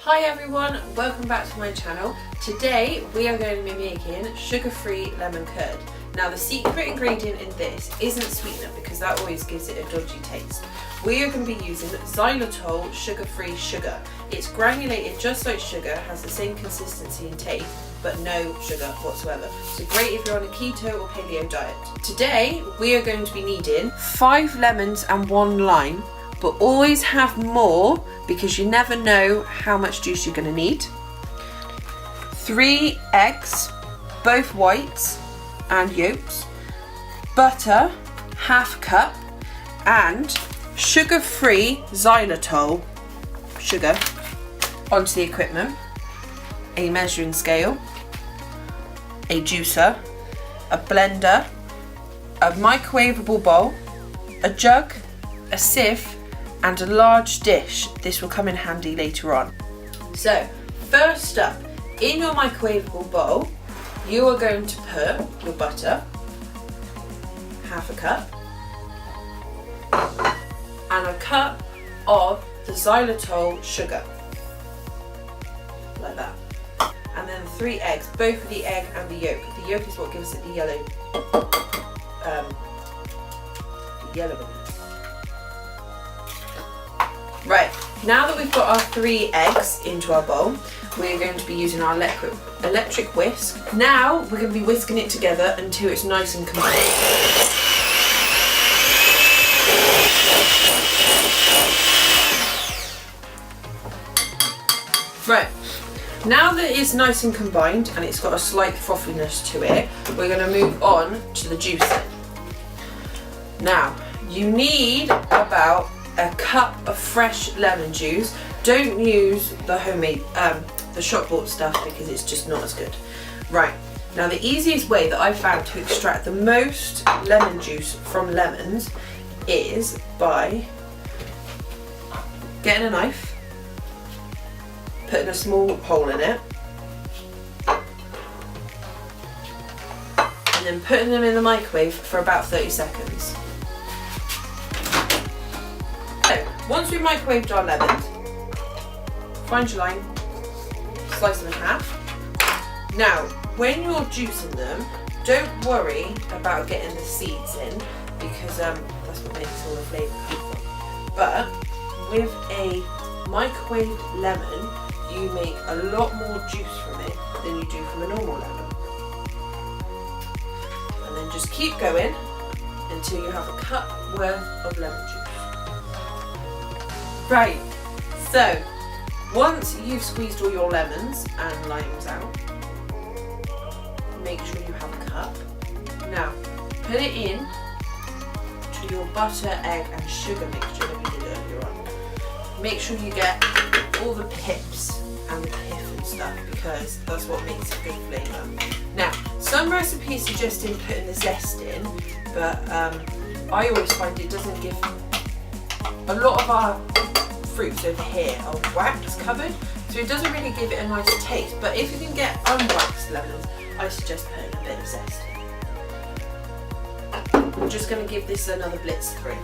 Hi everyone, welcome back to my channel. Today we are going to be making sugar-free lemon curd. Now the secret ingredient in this isn't sweetener because that always gives it a dodgy taste. We are going to be using xylitol sugar-free sugar. It's granulated just like sugar, has the same consistency and taste, but no sugar whatsoever. So great if you're on a keto or paleo diet. Today we are going to be needing 5 lemons and 1 lime, but always have more because you never know how much juice you're going to need. 3 eggs, both whites and yolks, butter, ½ cup, and sugar-free xylitol sugar onto the equipment, a measuring scale, a juicer, a blender, a microwavable bowl, a jug, a sieve, and a large dish. This will come in handy later on. So first up, in your microwavable bowl, you are going to put your butter, ½ cup, and a cup of the xylitol sugar, like that. And then 3 eggs, both the egg and the yolk. The yolk is what gives it the yellow. Right, now that we've got our 3 eggs into our bowl, we're going to be using our electric whisk. Now we're going to be whisking it together until it's nice and combined. Right, now that it's nice and combined and it's got a slight frothiness to it, we're going to move on to the juicing. Now, you need about a cup of fresh lemon juice. Don't use the homemade, the shop bought stuff because it's just not as good. Right, now the easiest way that I've found to extract the most lemon juice from lemons is by getting a knife, putting a small hole in it, and then putting them in the microwave for about 30 seconds. So, once we've microwaved our lemons, find your lime, slice them in half. Now, when you're juicing them, don't worry about getting the seeds in because that's what makes all the flavour come from. But with a microwaved lemon, you make a lot more juice from it than you do from a normal lemon. And then just keep going until you have a cup worth of lemon juice. Right, so once you've squeezed all your lemons and limes out, make sure you have a cup. Now, put it in to your butter, egg and sugar mixture that we did earlier on. Make sure you get all the pips and the pith and stuff because that's what makes a good flavour. Now, some recipes suggesting putting the zest in, but I always find it doesn't give a lot of our fruits over here are wax covered, so it doesn't really give it a nice taste. But if you can get unwaxed lemons, I suggest putting a bit of zest in. I'm just going to give this another blitz through.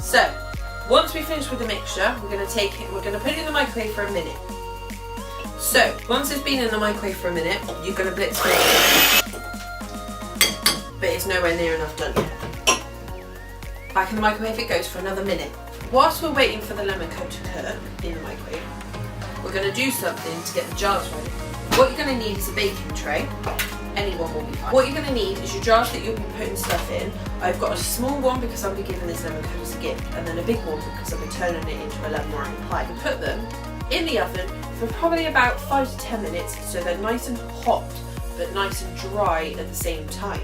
So, once we finish with the mixture, we're going to take it, we're going to put it in the microwave for a minute. So, once it's been in the microwave for a minute, you're going to blitz through it. But it's nowhere near enough done yet. Back in the microwave it goes for another minute. Whilst we're waiting for the lemon curd to cook in the microwave, we're going to do something to get the jars ready. What you're going to need is a baking tray. Anyone will be fine. What you're going to need is your jars that you'll be putting stuff in. I've got a small one because I'll be giving this lemon curd as a gift, and then a big one because I'll be turning it into a lemon meringue pie. You put them in the oven for probably about 5 to 10 minutes so they're nice and hot but nice and dry at the same time.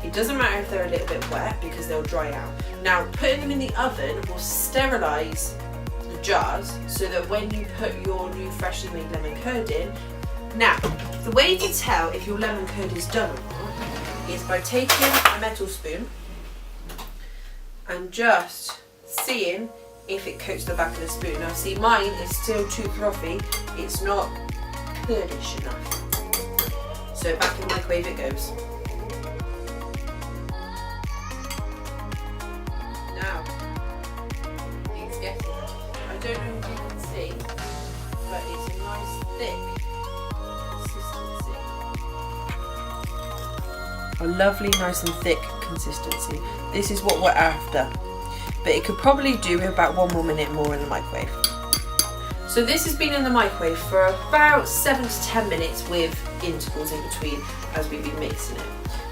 It doesn't matter if they're a little bit wet because they'll dry out. Now, putting them in the oven will sterilise the jars so that when you put your new freshly made lemon curd in. Now, the way to tell if your lemon curd is done or not is by taking a metal spoon and just seeing if it coats the back of the spoon. Now see, mine is still too frothy, it's not curdish enough. So back in the microwave it goes. a lovely, nice and thick consistency. This is what we're after. But it could probably do with about 1 more minute more in the microwave. So this has been in the microwave for about 7 to 10 minutes with intervals in between as we've been mixing it.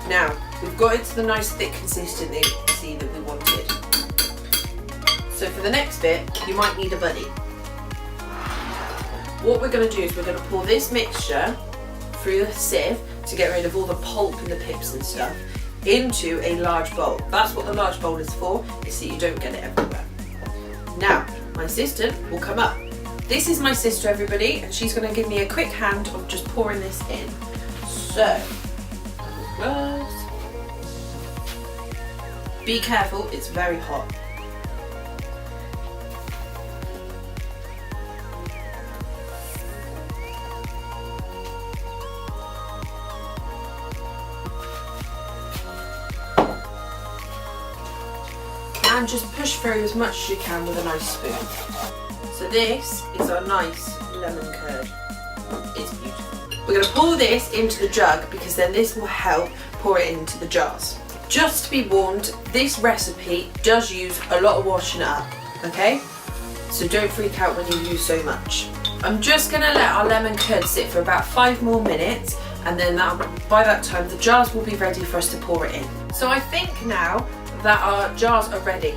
Now, we've got it to the nice thick consistency that we wanted. So for the next bit, you might need a buddy. What we're going to do is we're going to pour this mixture through the sieve to get rid of all the pulp and the pips and stuff into a large bowl. That's what the large bowl is for, is so you don't get it everywhere. Now, my assistant will come up. This is my sister, everybody, and she's going to give me a quick hand of just pouring this in. So, be careful, it's very hot. And just push through as much as you can with a nice spoon. So this is our nice lemon curd. It's beautiful. We're going to pour this into the jug because then this will help pour it into the jars. Just to be warned, this recipe does use a lot of washing up, okay? So don't freak out when you use so much. I'm just going to let our lemon curd sit for about 5 more minutes, and then by that time the jars will be ready for us to pour it in. So I think now that our jars are ready.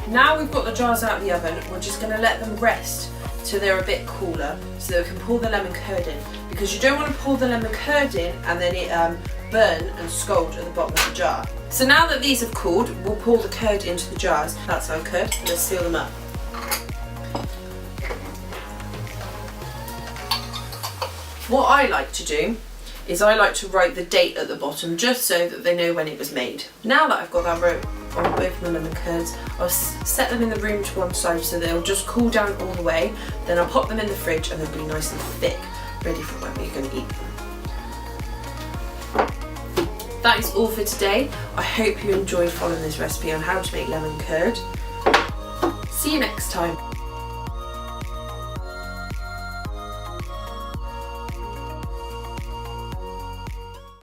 Now we've got the jars out of the oven, we're just going to let them rest till they're a bit cooler so that we can pour the lemon curd in, because you don't want to pour the lemon curd in and then it burn and scald at the bottom of the jar. So now that these have cooled, we'll pour the curd into the jars. That's our curd. Let's seal them up. What I like to do is I like to write the date at the bottom just so that they know when it was made. Now that I've got that rope on both the lemon curds, I'll set them in the room to one side so they'll just cool down all the way. Then I'll pop them in the fridge and they'll be nice and thick, ready for when we're going to eat them. That is all for today. I hope you enjoyed following this recipe on how to make lemon curd. See you next time.